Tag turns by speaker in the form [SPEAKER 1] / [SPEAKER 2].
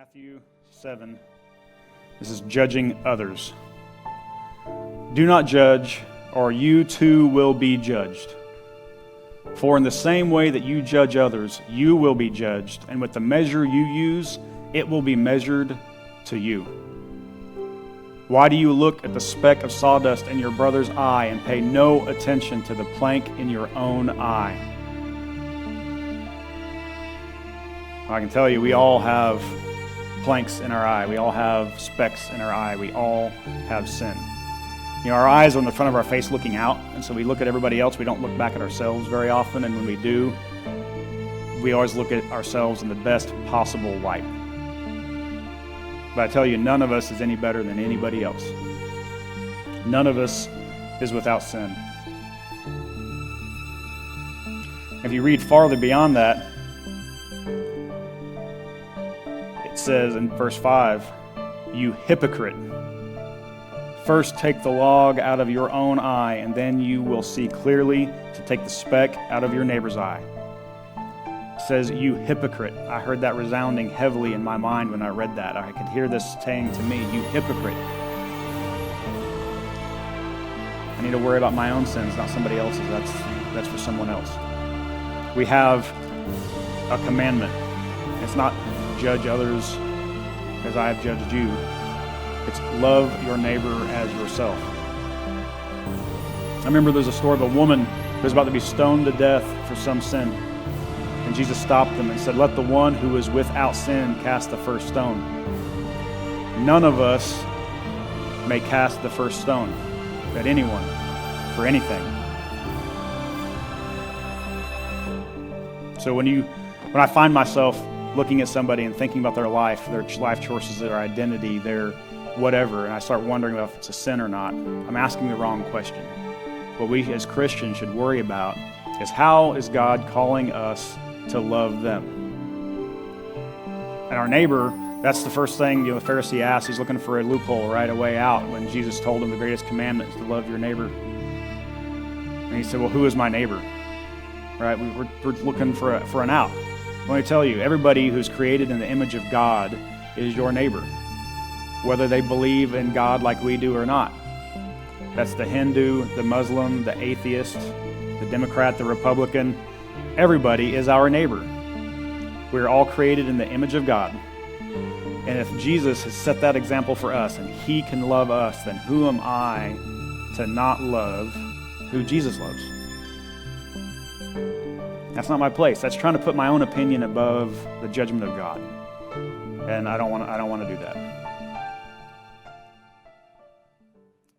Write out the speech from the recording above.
[SPEAKER 1] Matthew 7. This is judging others. Do not judge, or you too will be judged. For in the same way that you judge others, you will be judged, and with the measure you use, it will be measured to you. Why do you look at the speck of sawdust in your brother's eye and pay no attention to the plank in your own eye? I can tell you, we all have planks in our eye. We all have specks in our eye. We all have sin. You know, our eyes are in the front of our face looking out, and so we look at everybody else. We don't look back at ourselves very often, and when we do, we always look at ourselves in the best possible light. But I tell you, none of us is any better than anybody else. None of us is without sin. If you read farther beyond that, it says in verse 5, you hypocrite. First take the log out of your own eye, and then you will see clearly to take the speck out of your neighbor's eye. It says, you hypocrite. I heard that resounding heavily in my mind when I read that. I could hear this saying to me, you hypocrite. I need to worry about my own sins, not somebody else's. That's for someone else. We have a commandment. It's not judge others as I have judged you. It's love your neighbor as yourself. I remember there's a story of a woman who was about to be stoned to death for some sin. And Jesus stopped them and said, let the one who is without sin cast the first stone. None of us may cast the first stone at anyone for anything. So when I find myself looking at somebody and thinking about their life choices, their identity, their whatever, and I start wondering if it's a sin or not, I'm asking the wrong question. What we as Christians should worry about is how is God calling us to love them? And our neighbor, that's the first thing the Pharisee asked. He's looking for a loophole right away out when Jesus told him the greatest commandment is to love your neighbor. And he said, well, who is my neighbor? Right? We're looking for an out. Let me tell you, everybody who's created in the image of God is your neighbor, whether they believe in God like we do or not. That's the Hindu, the Muslim, the atheist, the Democrat, the Republican. Everybody is our neighbor. We're all created in the image of God. And if Jesus has set that example for us and he can love us, then who am I to not love who Jesus loves? That's not my place. That's trying to put my own opinion above the judgment of God. And I don't want to do that.